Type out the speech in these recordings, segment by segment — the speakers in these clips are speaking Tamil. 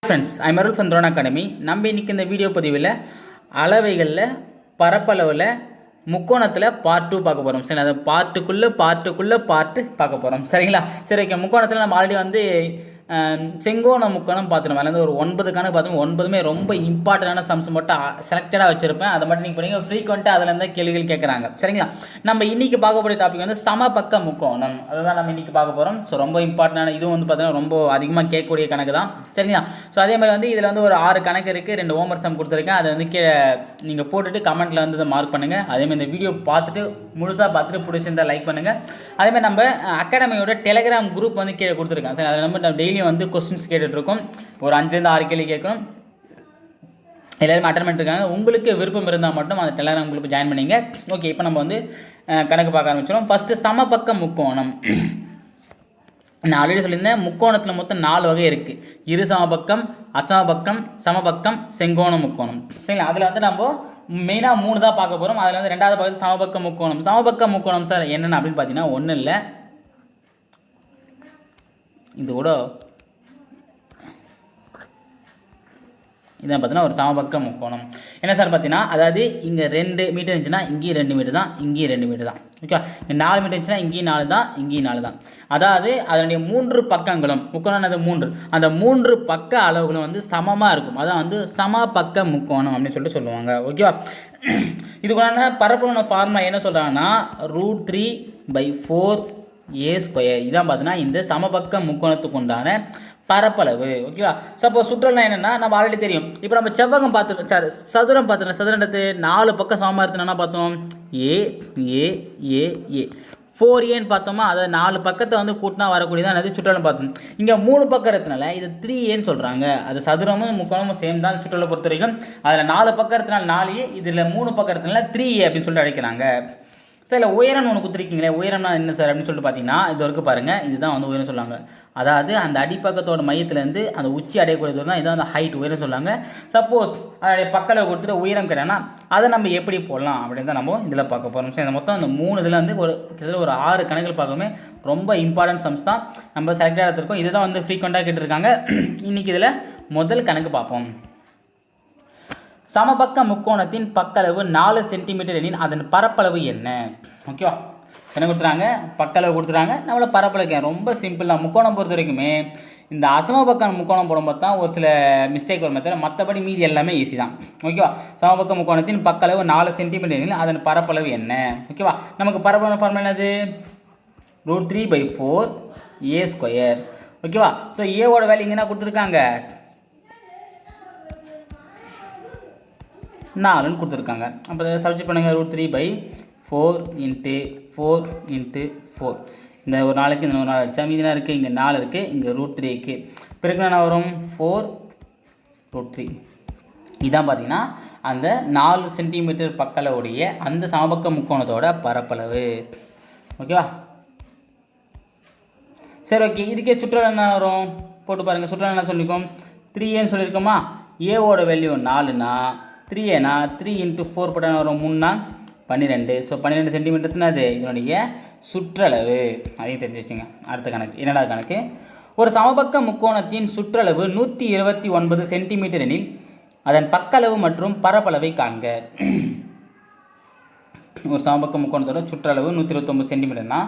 Friends, I'm Arul from Throne Academy. நம்ம இன்றைக்கி இந்த வீடியோ பதிவில் அளவைகளில் பரப்பளவில் முக்கோணத்தில் பார்ட் 2 பார்க்க போகிறோம். சரி, அதை பார்ட்டு பார்க்க போகிறோம். சரிங்களா? சரி, ஓகே. முக்கோணத்தில் நம்ம ஆல்ரெடி வந்து செங்கோண முக்கோணம் பார்த்துருவோம். அதில் வந்து ஒரு 9 கணக்கு பார்த்தோம். 9மே ரொம்ப இம்பார்ட்டண்டான சம்ஸ் மட்டும் செலக்டடாக வச்சுருப்பேன். அதை மட்டும் நீங்கள் பண்ணீங்க ஃப்ரீக்வெண்ட்டாக அதில் இருந்தால் கேள்விகள் கேட்குறாங்க. சரிங்களா? நம்ம இன்றைக்கி பார்க்கக்கூடிய டாபிக் வந்து சமபக்க முக்கோணம். அதுதான் நம்ம இன்றைக்கி பார்க்க போகிறோம். ஸோ ரொம்ப இம்பார்ட்டண்டான இதுவும் வந்து பார்த்தீங்கன்னா ரொம்ப அதிகமாக கேட்கக்கூடிய கணக்கு தான். சரிங்களா? ஸோ அதே மாதிரி வந்து இதில் வந்து ஒரு 6 கணக்கு இருக்குது. 2 ஹோம்வொர்க் சம் கொடுத்துருக்கேன். அதை வந்து நீங்கள் போட்டுட்டு கமெண்ட்டில் வந்து மார்க் பண்ணுங்கள். அதேமாதிரி இந்த வீடியோ பார்த்துட்டு முழுசாக பார்த்துட்டு பிடிச்சிருந்தா லைக் பண்ணுங்கள். அதேமாதிரி நம்ம அகாடமியோட டெலிகிராம் குரூப் வந்து கீழே கொடுத்துருக்கேன். சரி, அதில் நம்ம டெய்லியும் வந்து கொஸ்டின்ஸ் கேட்டுட்ருக்கோம். ஒரு 5 to 6 கேள்வி கேட்கணும். எல்லாருமே அட்டன் பண்ணிருக்காங்க. உங்களுக்கு விருப்பம் இருந்தால் மட்டும் அந்த டெலிகிராம் குரூப் ஜாயின் பண்ணிங்க. ஓகே, இப்போ நம்ம வந்து கணக்கு பார்க்க ஆரம்பிச்சிடும். ஃபஸ்ட்டு சமபக்க முக்கோணம். நான் ஆல்ரெடி சொல்லியிருந்தேன், முக்கோணத்தில் மொத்தம் 4 வகை இருக்குது. இரு சமபக்கம், அசமபக்கம், சமபக்கம், செங்கோண முக்கோணம். சரிங்களா? அதில் வந்து நம்ம மெயினாக 3 தான் பார்க்க போகிறோம். அதில் வந்து 2வது பார்த்து சமபக்க முக்கோணம். சமபக்க முக்கோணம் சார் என்னென்ன அப்படின்னு பார்த்தீங்கன்னா ஒன்றும் இல்லை, இது கூட இதான் பார்த்தீங்கன்னா ஒரு சமபக்க முக்கோணம். என்ன சார் பார்த்தீங்கன்னா, அதாவது இங்கே 2 மீட்டர் இருந்துச்சுன்னா இங்கேயும் 2 மீட்டர் தான், இங்கேயும் 2 மீட்டர் தான். ஓகே, 4 மீட்டர் இருந்துச்சுன்னா இங்கேயும் 4 தான், இங்கேயும் 4 தான். அதாவது அதனுடைய 3 பக்கங்களும் முக்கோணம் 3 அந்த 3 பக்க அளவுகளும் வந்து சமமாக இருக்கும். அதான் வந்து சமபக்க முக்கோணம் அப்படின்னு சொல்லிட்டு சொல்லுவாங்க. ஓகேவா? இதுக்கான பரப்பளவு ஃபார்முலா என்ன சொல்கிறாங்கன்னா √3/4a². இதான் பார்த்தீங்கன்னா இந்த சமபக்க முக்கோணத்துக்கு உண்டான பரப்பளவு. ஓகேவா? சப்போஸ் சுற்றலாம் என்னென்னா நம்ம ஆல்ரெடி தெரியும். இப்போ நம்ம செவ்வகம் பார்த்து சார் சதுரம் பார்த்துருக்கோம். சதுரத்து 4 பக்கம் சமமாக இருக்குன்னா பார்த்தோம் ஏ ஏ ஏ ஏ 4ஏன்னு பார்த்தோமா. அதை 4 பக்கத்தை வந்து கூட்டினா வரக்கூடியதான் அது சுற்றளவு பார்த்தோம். இங்கே 3 பக்கம் இருக்கிறதுனால இது 3ஏன்னு சொல்கிறாங்க. அது சதுரமும் முக்கோணமும் சேம் தான் சுற்றளவு பொறுத்த வரைக்கும். அதில் 4 பக்கம் இருக்கிறதுனால 4ஏ, இதில் 3 பக்கம் இருக்கிறதுனால 3ஏ அப்படின்னு சொல்லிட்டு அழைக்கிறாங்க. சார் உயரம்னு ஒன்று கொடுத்துருக்கீங்களே, உயரம்னா என்ன சார் அப்படின்னு சொல்லிட்டு பார்த்தீங்கன்னா இது வரைக்கும் பாருங்கள், இதுதான் வந்து உயரம் சொல்லுவாங்க. அதாவது அந்த அடிப்பக்கத்தோட மையத்துலேருந்து அந்த உச்சி அடையக்கூடிய தூரம் தான் இதான் அந்த ஹைட், உயரம் சொல்லுவாங்க. சப்போஸ் அதோடைய பக்கத்தில் கொடுத்துட்டு உயரம் கிடையாதுன்னா அதை நம்ம எப்படி போடலாம் அப்படின்னு தான் நம்ம இதில் பார்க்க போகிறோம். சரி, மொத்தம் அந்த 3 இதில் வந்து கிட்டத்தட்ட ஒரு 6 கணக்குகள் பார்க்கவே ரொம்ப இம்பார்ட்டன்ட் சம்ஸ் தான் நம்ம செலக்டாக எடுத்துருக்கோம். இதுதான் வந்து ஃப்ரீக்வெண்ட்டாக கேட்டிருக்காங்க. இன்றைக்கி இதில் முதல் கணக்கு பார்ப்போம். சமபக்க முக்கோணத்தின் பக்களவு 4 சென்டிமீட்டர் எனில் அதன் பரப்பளவு என்ன? ஓகேவா? என்ன கொடுத்துறாங்க? பக்களவு கொடுத்துறாங்க. நம்மள பரப்பளவு ரொம்ப சிம்பிள் தான். முக்கோணம் பொறுத்த வரைக்குமே இந்த அசமபக்க முக்கோணம் போடும்போது தான் ஒரு சில மிஸ்டேக் வரும், தவிர மற்றபடி மீதி எல்லாமே ஈஸி தான். ஓகேவா? சமபக்க முக்கோணத்தின் பக்களவு 4 சென்டிமீட்டர் எனில் அதன் பரப்பளவு என்ன? ஓகேவா? நமக்கு பரப்பளவு ஃபார்முலா என்னது? √3/4a². ஓகேவா? ஸோ ஏவோட வேல்யூ இங்கே என்ன கொடுத்துருக்காங்க? 4ன்னு கொடுத்துருக்காங்க. அப்போ சப்ஜெக்ட் பண்ணுங்கள். √3/4 × 4 × 4. இந்த ஒரு நாளைக்கு இந்த ஒரு நாள் அடித்தா மீதி என்ன இருக்குது? இங்கே 4 இருக்குது, இங்கே √3 இருக்குது. பிறகு என்ன வரும்? 4√3. இதான் பார்த்தீங்கன்னா அந்த 4 சென்டிமீட்டர் பக்களவுடைய அந்த சமபக்க முக்கோணத்தோட பரப்பளவு. ஓகேவா? சரி, ஓகே. இதுக்கே சுற்றளவு என்ன வரும்? போட்டு பாருங்கள். சுற்றளவு என்ன சொல்லியிருக்கோம்? 3ஏன்னு சொல்லியிருக்கோமா? ஏவோட வேல்யூ 4னா 3ஏனா 3 × 4 போட்டால் வரும் 3னா 12. ஸோ 12 சென்டிமீட்டர்னா அது இதனுடைய சுற்றளவு. அதையும் தெரிஞ்சு வச்சுங்க. அடுத்த கணக்கு, இரண்டாவது கணக்கு. ஒரு சமபக்க முக்கோணத்தின் சுற்றளவு 129 சென்டிமீட்டர் எனில் அதன் பக்களவு மற்றும் பரப்பளவை காண்க. ஒரு சமபக்க முக்கோணத்தோட சுற்றளவு 129 சென்டிமீட்டர்னா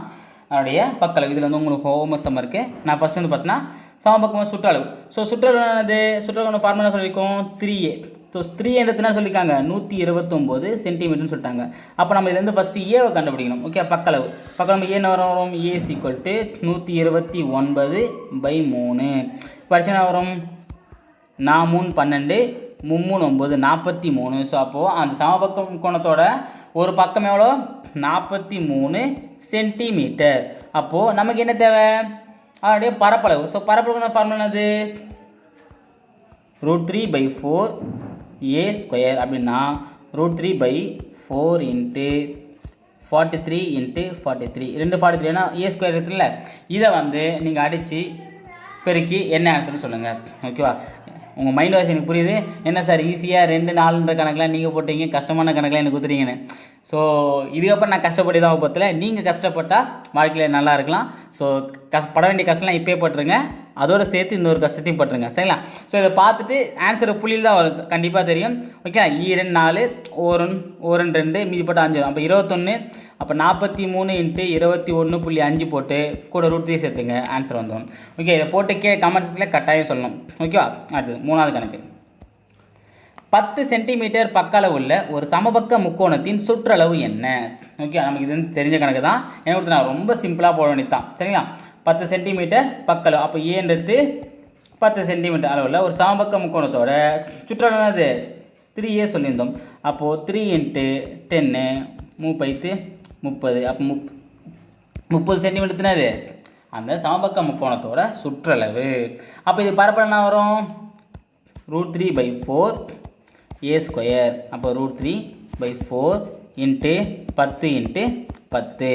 அதனுடைய பக்களவு. இதில் வந்து உங்களுக்கு ஹோம்வொர்க் சம் இருக்குது. நான் ஃபஸ்ட் வந்து பார்த்தீங்கன்னா சமபக்கம் சுற்றளவு. ஸோ சுற்றளவு என்னது? சுற்றளவு ஃபார்முலா சொல்லியிருக்கோம் 3a. ஸோ 3என்றதுனா சொல்லியிருக்காங்க 129 சென்டிமீட்டர்னு சொல்லிட்டாங்க. அப்போ நம்ம இதுலேருந்து ஃபஸ்ட்டு ஏவை கண்டுபிடிக்கணும். ஓகே, பக்களவு. பக்கம் ஏன்னு வரும்? ஏ = 129/3. படிச்சுனா வரும் 4 × 3 = 12, 3 × 9 43. ஸோ அப்போது அந்த சமபக்க முக்கோணத்தோட ஒரு பக்கம் எவ்வளோ? 43 சென்டிமீட்டர். அப்போது நமக்கு என்ன தேவை? அதனுடைய பரப்பளவு. ஸோ பரப்பளவு ஃபார்முலா என்னது? √3/4a² அப்படின்னா √3/4 × 43 × 43. 2 43 a² இருக்குல்ல, இதை வந்து நீங்கள் அடித்து பெருக்கி என்ன ஆன்சர்னு சொல்லுங்கள். ஓகேவா? உங்கள் மைண்ட் வாய்ஸ் எனக்கு புரியுது. என்ன சார் ஈஸியாக 2 4ன்ற கணக்கெலாம் நீங்கள் போட்டீங்க, கஷ்டமான கணக்கெலாம் எனக்கு கொடுத்துறீங்கன்னு. ஸோ இதுக்கப்புறம் நான் கஷ்டப்பட்டு தான் பத்தில் நீங்கள் கஷ்டப்பட்டால் வாழ்க்கையில் நல்லா இருக்கலாம். ஸோ பட வேண்டிய கஷ்டம்லாம் இப்போயே போட்டுருங்க. அதோட சேர்த்து இந்த ஒரு கஷ்டத்தையும் பட்டுருங்க. சரிங்களா? ஸோ இதை பார்த்துட்டு ஆன்சர் புள்ளியில் தான் வரும், கண்டிப்பாக தெரியும். ஓகே, 2 4 1 2 மீதி போட்டு 5 வரும். அப்போ 21. அப்போ 43 × 21.5 போட்டு கூட √3 சேர்த்துங்க, ஆன்சர் வந்துடும். ஓகே, இதை போட்டு கீழே கமெண்ட்ஸில் கட்டாயம் சொல்லணும். ஓகேவா? அடுத்தது 3வது கணக்கு. 10 சென்டிமீட்டர் பக்களவு உள்ள ஒரு சமபக்க முக்கோணத்தின் சுற்றளவு என்ன? ஓகே, நமக்கு இது தெரிஞ்ச கணக்கு தான். என்ன கொடுத்தா ரொம்ப சிம்பிளாக போட வேண்டியது தான். சரிங்களா? 10 சென்டிமீட்டர் பக்களவு. அப்போ ஏன்றது 10 சென்டிமீட்டர் அளவில் ஒரு சமபக்க முக்கோணத்தோட சுற்றளவு என்னது? 3a சொல்லியிருந்தோம். அப்போது 3 × 10 30. அப்போ 30 சென்டிமீட்டர் அது அந்த சமபக்க முக்கோணத்தோட சுற்றளவு. அப்போ இது பரப்பளவு என்ன வரும்? √3/4 a². அப்போ √3/4 × 10 × 10.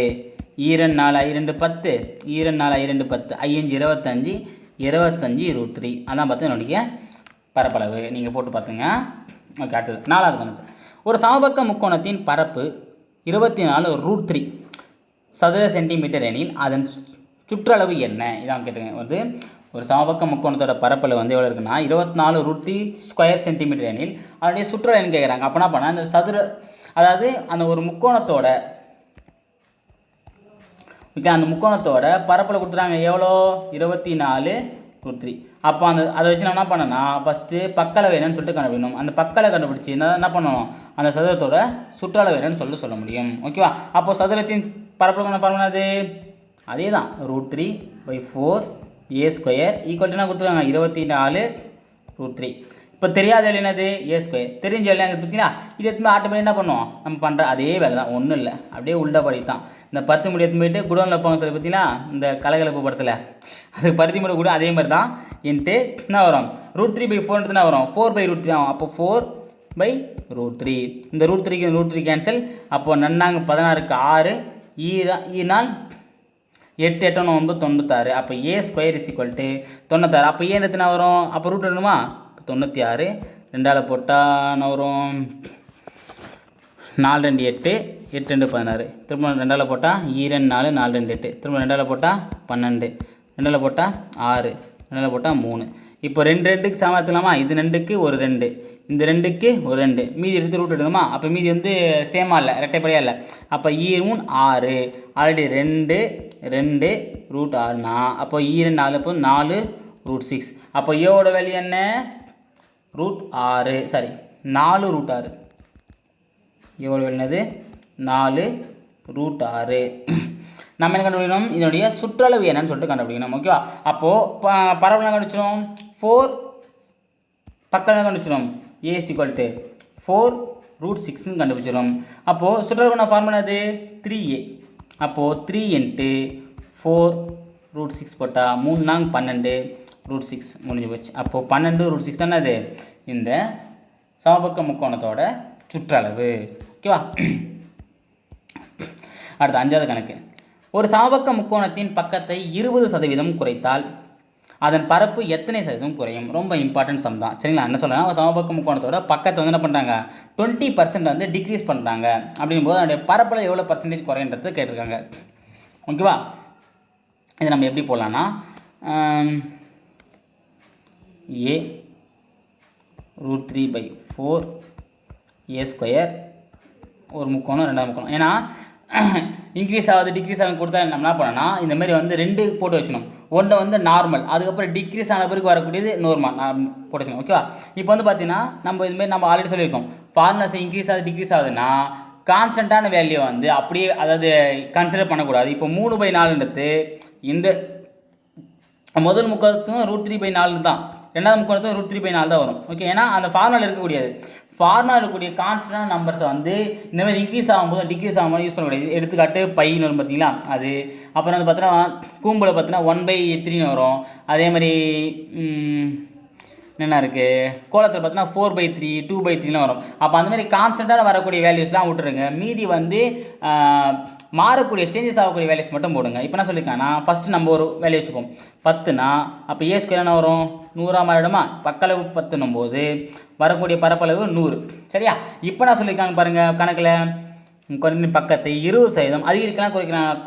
2 4 I2 10, 2 4 I2 10, 5 25, 25 √3. அதான் பார்த்து என்னுடைய பரப்பளவு. நீங்கள் போட்டு பார்த்துங்க. ஓகே, அடுத்தது 4வது கணக்கு. ஒரு சமபக்க முக்கோணத்தின் பரப்பு 24 √3 சதுர சென்டிமீட்டர் எனில் அதன் சுற்றளவு என்ன? இதான் கேட்டுங்க. வந்து ஒரு சமபக்க முக்கோணத்தோட பரப்பளவு வந்து எவ்வளோ இருக்குன்னா 24 √3 ஸ்கொயர் சென்டிமீட்டர் எனில் அதனுடைய சுற்றளவு என்ன கேட்குறாங்க. அப்போ என்ன பண்ணால் அந்த சதுர, அதாவது அந்த ஒரு முக்கோணத்தோட, ஓகே, அந்த முக்கோணத்தோட பரப்பளவு கொடுத்துறாங்க எவ்வளோ? 24 √3. அப்போ அதை வச்சு நான் என்ன பண்ணேன்னா ஃபஸ்ட்டு பக்களவு என்னன்னு சொல்லிட்டு கண்டுபிடிக்கணும். அந்த பக்களவு கண்டுபிடிச்சி என்ன பண்ணணும்? அந்த சதுரத்தோட சுற்றளவு என்னன்னு சொல்ல முடியும். ஓகேவா? அப்போ சதுரத்தின் பரப்பளவு என்ன பண்ணது? அதே தான், √3/4 a² என்ன கொடுத்துருக்காங்க? 24 √3. இப்போ தெரியாத வேலை என்னது? a². தெரிஞ்ச வேலை எனக்கு பார்த்தீங்கன்னா இது எத்தனை ஆட்டோமேட்டிக் என்ன பண்ணுவோம்? நம்ம பண்ணுற அதே வேலை தான், ஒன்றும் இல்லை, அப்படியே உள்ளபடி தான். இந்த 10 முடி எடுத்து போயிட்டு குடோனில் வைப்பாங்க சொல்லி பார்த்தீங்கன்னா, இந்த கலகலப்பு படத்தில் அது பருத்தி முடி கூட அதே மாதிரி தான். இன்ட்டு என்ன வரும்? √3/4 என்ன வரும்? 4/√3 ஆகும். அப்போ 4/√3. இந்த √3 கேன்சல். அப்போது நன்னாங்க 16க்கு 6, ஈனால் 8 8 9 96. அப்போ a² 96. அப்போ ஏன் எத்தனை வரும்? அப்போ ரூட் வேணுமா? 96. 2ஆல் போட்டால் என்ன வரும்? 4 2 8, 8 2 16. திரும்ப 2ஆல் போட்டால் 2 4 4 2 8. திரும்ப 2ஆல் போட்டால் 12. 2ஆல் போட்டால் 6. 2ஆல் போட்டால் 3. இப்போ 2 2க்கு சமம் எடுத்துக்கலாமா? இது 2க்கு ஒரு 2, இந்த 2க்கு ஒரு 2, மீதி எடுத்து ரூட் எடுக்கணுமா? அப்போ மீதி வந்து சேமாக இல்லை, ரெட்டைப்படையாக இல்லை. அப்போ 3 6, ஆல்ரெடி 2 2 √6னா அப்போ 2 4 அப்போ 4 √6. அப்போ ஏவோட வேல்யூ என்ன? √6. சாரி, 4 √6. ஏவோட வேல்யூ என்னது? 4 √6. நம்ம என்ன கண்டுபிடிக்கணும்? இதனுடைய சுற்றளவு என்னன்னு சொல்லிட்டு கண்டுபிடிக்கணும். ஓகேவா? அப்போது பரவல் கண்டுபிடிச்சிடும். 4 பக்கம் கண்டுபிடிச்சிடும். a = 4 √6 கண்டுபிடிச்சிடும். அப்போது சுற்றளவு ஃபார்முலா அது 3a. அப்போது 3 × 4 √6 போட்டால் 3 4 12 √6 முடிஞ்சு போச்சு. அப்போது 12 √6 தானே அது இந்த சமபக்க முக்கோணத்தோட சுற்றளவு. ஓகேவா? அடுத்து 5வது கணக்கு. ஒரு சமபக்க முக்கோணத்தின் பக்கத்தை 20% குறைத்தால் அதன் பரப்பு எத்தனை சதவீதம் குறையும்? ரொம்ப இம்பார்ட்டன்ட் சம் தான். சரிங்களா? என்ன சொல்லலாம்? சமபக்க முக்கோணத்தோட பக்கத்தை வந்து என்ன பண்ணுறாங்க? 20% வந்து டிக்ரீஸ் பண்ணுறாங்க. அப்படிங்கும்போது அதனுடைய பரப்பில் எவ்வளோ % குறைன்றது கேட்டிருக்காங்க. ஓகேவா? இதை நம்ம எப்படி போடலான்னா a √3/4 a² ஒரு முக்கோணம், 2வது முக்கோணம். ஏன்னா இன்க்ரீஸ் ஆகுது டிக்ரீஸ் ஆகுது கொடுத்தா நம்ம என்ன பண்ணோன்னா இந்த மாதிரி வந்து 2 போட்டு வச்சுக்கணும். ஒன்று வந்து நார்மல், அதுக்கப்புறம் டிக்ரீஸ் ஆன பிறகு வரக்கூடியது நார்மல் போட்டு வச்சுக்கணும். ஓகேவா? இப்போ வந்து பார்த்தீங்கன்னா நம்ம இதுமாரி நம்ம ஆல்ரெடி சொல்லியிருக்கோம், ஃபார்முலாஸ் இன்க்ரீஸ் ஆகுது டிக்ரீஸ் ஆகுதுன்னா கான்ஸ்டண்ட்டான வேல்யூ வந்து அப்படியே, அதாவது கன்சிடர் பண்ணக்கூடாது. இப்போ 3/4ன்றது இந்த முதல் முக்கோணத்துக்கும் √3/4 தான், 2வது முக்கோணத்துக்கும் √3/4 தான் வரும். ஓகே? ஏன்னா அந்த ஃபார்முலா இருக்கக்கூடியது, ஃபார்முலா இருக்கக்கூடிய கான்ஸ்டன்ட் நம்பர்ஸை வந்து இந்த மாதிரி இன்க்ரீஸ் ஆகும்போது டிக்ரீஸ் ஆகும்போது யூஸ் பண்ணக்கூடாது. எடுத்துக்காட்டு பைன்னு வரும் பார்த்தீங்களா அது. அப்புறம் வந்து பார்த்தீங்கன்னா கூம்பில் பார்த்தீங்கன்னா 1/3 வரும். அதே மாதிரி என்ன இருக்குது, கோலத்தில் பார்த்தீங்கன்னா 4/3 2/3 வரும். அப்போ அந்த மாதிரி கான்ஸ்டண்ட்டாக வரக்கூடிய வேல்யூஸ்லாம் விட்டுருங்க. மீதி வந்து மாறக்கூடிய சேஞ்சஸ் ஆகக்கூடிய வேல்யூஸ் மட்டும் போடுங்க. இப்போ என்ன சொல்லியிருக்காங்கன்னா ஃபஸ்ட்டு நம்ம ஒரு வேல்யூ வச்சுப்போம். 10னா அப்போ a² என்ன வரும்? 100ஆக மாறிடுமா? பக்களவு 10ன்னும் போது வரக்கூடிய பரப்பளவு 100. சரியா? இப்போ நான் சொல்லியிருக்காங்க பாருங்கள் கணக்கில், பக்கத்தை 20% அதிகரிக்கலாம்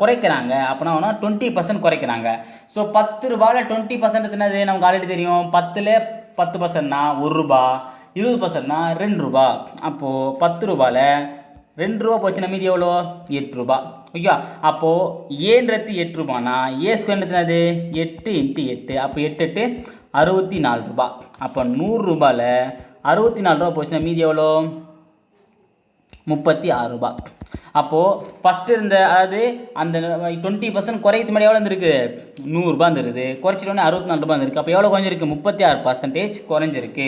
குறைக்கிறாங்க. அப்படின்னா 20% குறைக்கிறாங்க. ஸோ 10 ரூபாயில் 20% என்னது நமக்கு ஆல்ரெடி தெரியும். 10ல் 10%னா 1 ரூபா, 20%னா 2 ரூபா. அப்போது 10 ரூபாயில் 2 ரூபா போச்சுன்னா மீதி எவ்வளோ? 8 ரூபா. ஓகேவா? அப்போது ஏன்றது 8 ரூபானா ஏ ஸ்கொயர்ன்றது என்னது? 8 × 8. அப்போ 8 8 64 ரூபா. அப்போ 100 ரூபாயில் 64 ரூபா போச்சுன்னா மீதி எவ்வளோ? 36 ரூபா. அப்போது ஃபஸ்ட்டு இருந்த அதாவது அந்த 20% குறையத்து முன்னாடி எவ்வளோ இருந்திருக்கு? 100 ரூபா இருந்திருக்குது. குறைச்சிட்டோன்னே 64 ரூபா இருந்திருக்கு. அப்போ எவ்வளோ குறைஞ்சிருக்கு? 36% குறைஞ்சிருக்கு.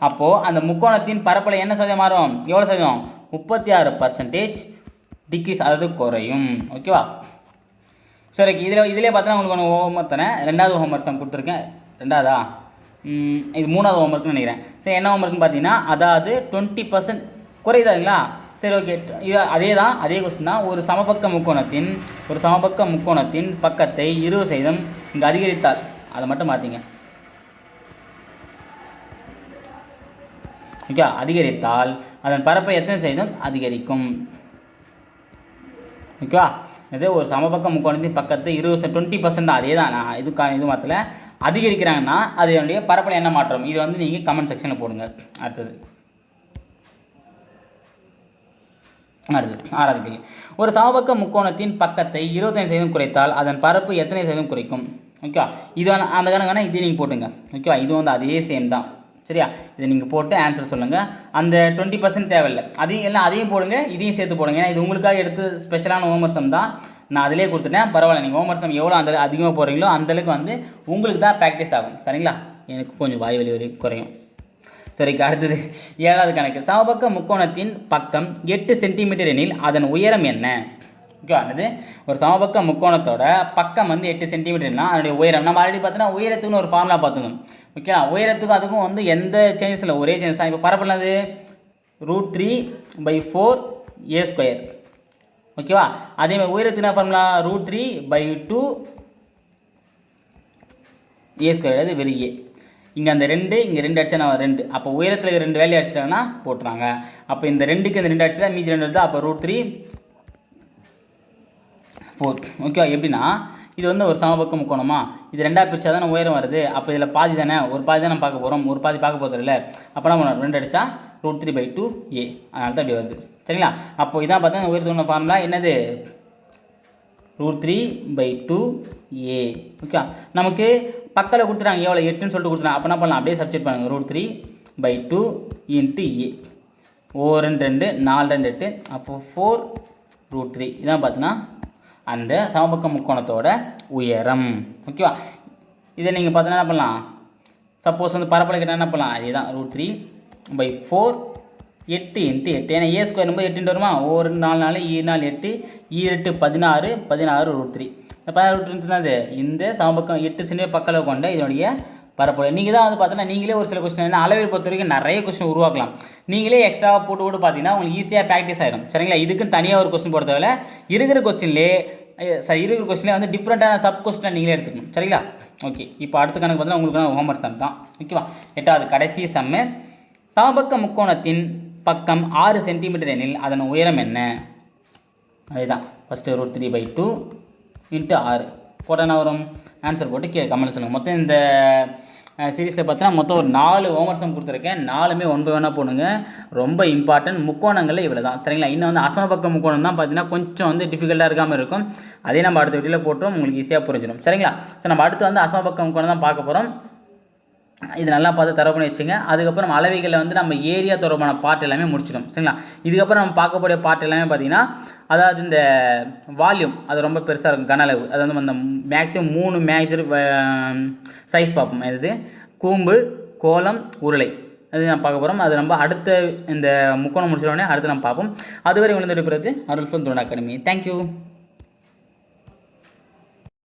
அப்போது அந்த முக்கோணத்தின் பரப்பளவு என்ன சதவீதம் மாறும்? எவ்வளோ சதவீதம்? 36% டிக்ரீஸ், அதாவது குறையும். ஓகேவா? சரி, இதிலே பார்த்தா உங்களுக்கு ஒன்று ஹோம்ஒர்க் தானே. 2வது ஹோம்ஒர்க் தான் கொடுத்துருக்கேன். 2வதா? இது 3வது ஹோம்ஒர்க்னு நினைக்கிறேன். சரி, என்ன ஹோம்ஒர்க்னு பார்த்தீங்கன்னா, அதாவது 20% குறையுதாங்களா? சரி, ஓகே. இது அதே கொஸ்டின் தான். ஒரு சமபக்க முக்கோணத்தின் பக்கத்தை 20% இங்கே அதிகரித்தால், அதை மட்டும் மாற்றிங்க. ஓகே, அதிகரித்தால் அதன் பரப்பை எத்தனை சதவீதம் அதிகரிக்கும்? ஓகேவா? இது ஒரு சமபக்க முக்கோணத்தின் பக்கத்தை 20% தான். அதே தான். நான் இது மாற்றல. அதிகரிக்கிறாங்கன்னா அதனுடைய பரப்பளை என்ன மாற்றம்? இது வந்து நீங்கள் கமெண்ட் செக்ஷனில் போடுங்க. அடுத்தது 6வது கேள்வி. ஒரு சமபக்க முக்கோணத்தின் பக்கத்தை 25% குறைத்தால் அதன் பரப்பு எத்தனை சதவீதம் குறைக்கும்? ஓகேவா? இது அந்த கணக்கான இதை நீங்கள் போட்டுங்க. ஓகேவா? இது வந்து அதே சேம் தான். சரியா? இதை நீங்கள் போட்டு ஆன்சர் சொல்லுங்கள். அந்த 20% தேவையில்லை. அதையும் போடுங்க, இதையும் சேர்த்து போடுங்க. ஏன்னா இது உங்களுக்காக எடுத்து ஸ்பெஷலான ஹோம்ஒர்க் தான். நான் அதிலே கொடுத்துட்டேன். பரவாயில்ல, நீங்கள் ஹோம்ஒர்க் எவ்வளோ அந்த அதிகமாக போடுறீங்களோ அந்தளவுக்கு வந்து உங்களுக்கு தான் ப்ராக்டிஸ் ஆகும். சரிங்களா? எனக்கு கொஞ்சம் வாய் வலி குறையும். சரிக்கா, அடுத்தது 7வது கணக்கு. சமபக்க முக்கோணத்தின் பக்கம் 8 சென்டிமீட்டர் எனில் அதன் உயரம் என்ன? ஓகே, அது ஒரு சமபக்க முக்கோணத்தோட பக்கம் வந்து 8 சென்டிமீட்டர்னா அதனுடைய உயரம். நம்ம ஆல்ரெடி பார்த்தோன்னா உயரத்துக்குன்னு ஒரு ஃபார்முலா பார்த்துக்கணும். ஓகே, உயரத்துக்கும் அதுக்கும் வந்து எந்த சேஞ்சஸ் இல்லை, ஒரே சேஞ்சஸ் தான். இப்போ பரப்பளவு √3/4 a². ஓகேவா? அதே மாதிரி உயரத்துக்கு என்ன ஃபார்முலா? √3/2 a². அது வெறும் a. இங்கே அந்த 2 இங்கே 2 அடிச்சா நான் 2. அப்போ உயரத்தில் 2 வேல்யூ அடிச்சிட்டாங்கன்னா போட்டுறாங்க. அப்போ இந்த 2க்கு இந்த 2 அடிச்சா மீதி 2 வருது. அப்போ √3/4. ஓகேவா? எப்படின்னா இது வந்து ஒரு சமபக்க முக்கோணமா, இது 2ஆக பிரிச்சா தானே உயரம் வருது. அப்போ இதில் பாதி தானே, ஒரு பாதி தான் நம்ம பார்க்க போகிறோம், ஒரு பாதி பார்க்க போகிறது இல்லை. அப்போ நம்ம 2 அடித்தா √3/2 a. அதனால தான் இப்படி வருது. சரிங்களா? அப்போ இதான் பார்த்தா உயரத்துக்குள்ள ஃபார்முலா என்னது? √3/2 a. ஓகே, நமக்கு பக்கத்தில் கொடுத்துறாங்க எவ்வளோ? 8ன்னு சொல்லிட்டு கொடுத்துறாங்க. அப்போ என்ன பண்ணலாம்? அப்படியே சப்ஸ்டிட் பண்ணுங்கள். √3/2 × a. 2 2 4 2 8. அப்போ 4√3. இதான் பார்த்தீங்கன்னா அந்த சமபக்க முக்கோணத்தோட உயரம். ஓகேவா? இதை நீங்கள் பார்த்தீங்கன்னா என்ன பண்ணலாம்? சப்போஸ் வந்து பரப்பளவு கிட்ட என்ன பண்ணலாம்? அதே தான் √3/4 8 × 8. ஏன்னா a² 8 வருமா? 4 4 4 4 8 8 16 16 √3. இந்த சமபக்கம் 8 சென்டிமீட்டர் பக்கம் கொண்ட இதனுடைய பரப்பளவு. நீங்கள் தான் வந்து பார்த்தீங்கன்னா நீங்களே ஒரு சில கொஸ்டின் என்ன அளவில் பொறுத்த வரைக்கும் நிறைய கொஸ்டின் உருவாக்கலாம். நீங்களே எக்ஸ்ட்ராவாக போட்டு பார்த்தீங்கன்னா உங்களுக்கு ஈஸியாக ப்ராக்டிஸ் ஆகிடும். சரிங்களா? இதுக்குன்னு தனியாக ஒரு கொஸ்டின் போட தேவையில்ல. இருக்கிற கொஸ்டின்லேயே வந்து டிஃப்ரெண்ட்டான சப் கொஸ்டின் நீங்களே எடுத்துக்கணும். சரிங்களா? ஓகே, இப்போ அடுத்த கணக்கு பார்த்தீங்கன்னா உங்களுக்கு ஹோம்ஒர்க் சம் தான். ஓகேவா? 8வது கடைசி சம்மு. சமபக்க முக்கோணத்தின் பக்கம் 6 சென்டிமீட்டர் எனில் அதன் உயரம் என்ன? அதுதான் ஃபஸ்ட்டு √3/2 × 6 போட்டால் என்ன வரும்? ஆன்சர் போட்டு கீழே கமெண்ட் சொல்லுங்கள். மொத்தம் இந்த சீரீஸில் பார்த்தீங்கன்னா மொத்தம் ஒரு 4 ஹோம்ஒர்க் சம் கொடுத்துருக்கேன். 4மே 1 by 1 போடுங்க. ரொம்ப இம்பார்ட்டன்ட். முக்கோணங்களில் இவ்வளோ தான். சரிங்களா? இன்னும் வந்து அசமபக்க முக்கோணம் தான் பார்த்தீங்கன்னா கொஞ்சம் வந்து டிஃபிகல்ட்டாக இருக்காமல் இருக்கும். அதே நம்ம அடுத்த வீடியோவில் போட்டுரும், உங்களுக்கு ஈஸியாக புரிஞ்சிடும். சரிங்களா? ஸோ நம்ம அடுத்து வந்து அசமபக்க முக்கோணம் தான் பார்க்க போகிறோம். இது நல்லா பார்த்து தரவு பண்ணி வச்சுங்க. அதுக்கப்புறம் அளவைகளில் வந்து நம்ம ஏரியா தொடர்பான பார்ட் எல்லாமே முடிச்சிடும். சரிங்களா? இதுக்கப்புறம் நம்ம பார்க்கக்கூடிய பார்ட் எல்லாமே பார்த்தீங்கன்னா அதாவது இந்த வால்யூம் அது ரொம்ப பெருசாக இருக்கும், கன அளவு. அது வந்து அந்த மேக்ஸிமம் 3 மேஜர் சைஸ் பார்ப்போம். இது கூம்பு, கோலம், உருளை. அது நம்ம பார்க்க போகிறோம். அது நம்ம அடுத்த இந்த முக்கோணம் முடிச்சிடோடனே அடுத்து நம்ம பார்ப்போம். அதுவரை விழுந்து எடுக்கிறது அருள்ஃபன் துரோன் அகாடமி. தேங்க்யூ.